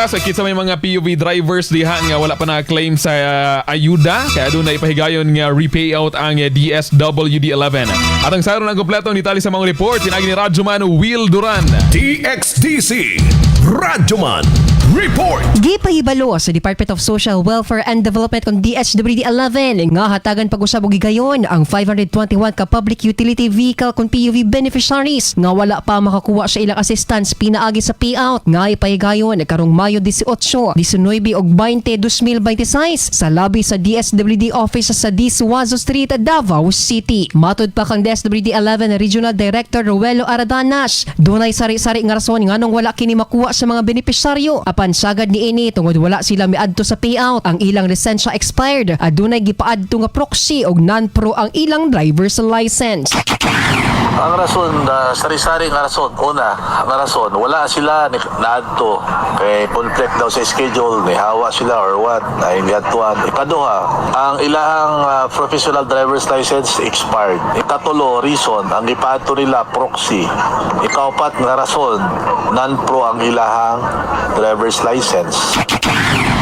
Sakit sa may mga PUV drivers diha nga wala pa na-claim sa ayuda kaya doon na ipahigayon nga re-payout ang DSWD 11. At ang sayro ng kompletong detalye sa mga report pinaagi ni Radyoman Will Duran. DXDC Radyoman Report. Gipahibalo sa Department of Social Welfare and Development kung DSWD 11 nga hatagan pag-usab og higayon ang 521 ka public utility vehicle kung PUV beneficiaries nga wala pa makakuha sa ilang assistance pinaagi sa payout nga ipahigayon karong Mayo 18, 19 ug 20, 2026 sa labi sa DSWD Office sa Suazo Street, Davao City. Matud pa kang DSWD 11 Regional Director Ruelo Aradanas, dunay sari-sari nga rason nganong wala kini makuha sa mga benepisyaryo. Apan sagad ni ini tungod wala sila miadto sa payout, ang ilang lisensya expired. Adunay gipaadto nga proxy og non-pro ang ilang driver's license. Ang rason, sari-sari nga rason. Una, ang rason, wala sila naadto. Kay conflict daw sa schedule, may hawa sila or what, ay niadtuan. Ikaduha, ang ilahang professional driver's license expired. Ikatulo, reason, ang ipaadto nila proxy. Ikaupat nga rason, non-pro ang ilahang driver's license.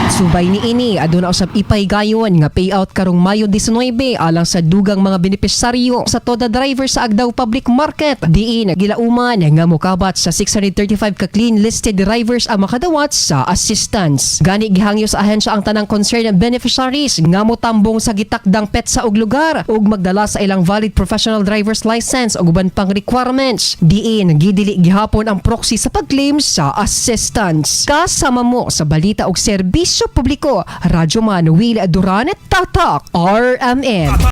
Subay ni ini aduna usab ipahigayon nga payout karong Mayo 19 alang sa dugang mga benepisyaryo sa toda driver sa Agdao Public Market. Diin gilauman nga mokabat sa 635 ka clean listed drivers ang makadawat sa assistance. Gani gihangyo sa ahensya ang tanang concerned beneficiaries nga motambong sa gitakdang petsa og lugar ug magdala sa ilang valid professional driver's license ug uban pang requirements. Diin gidili gihapon ang proxy sa pag-claim sa assistance. Kasama mo sa balita og serbisyo publiko, Radyoman Will Duran at Tatak RMN.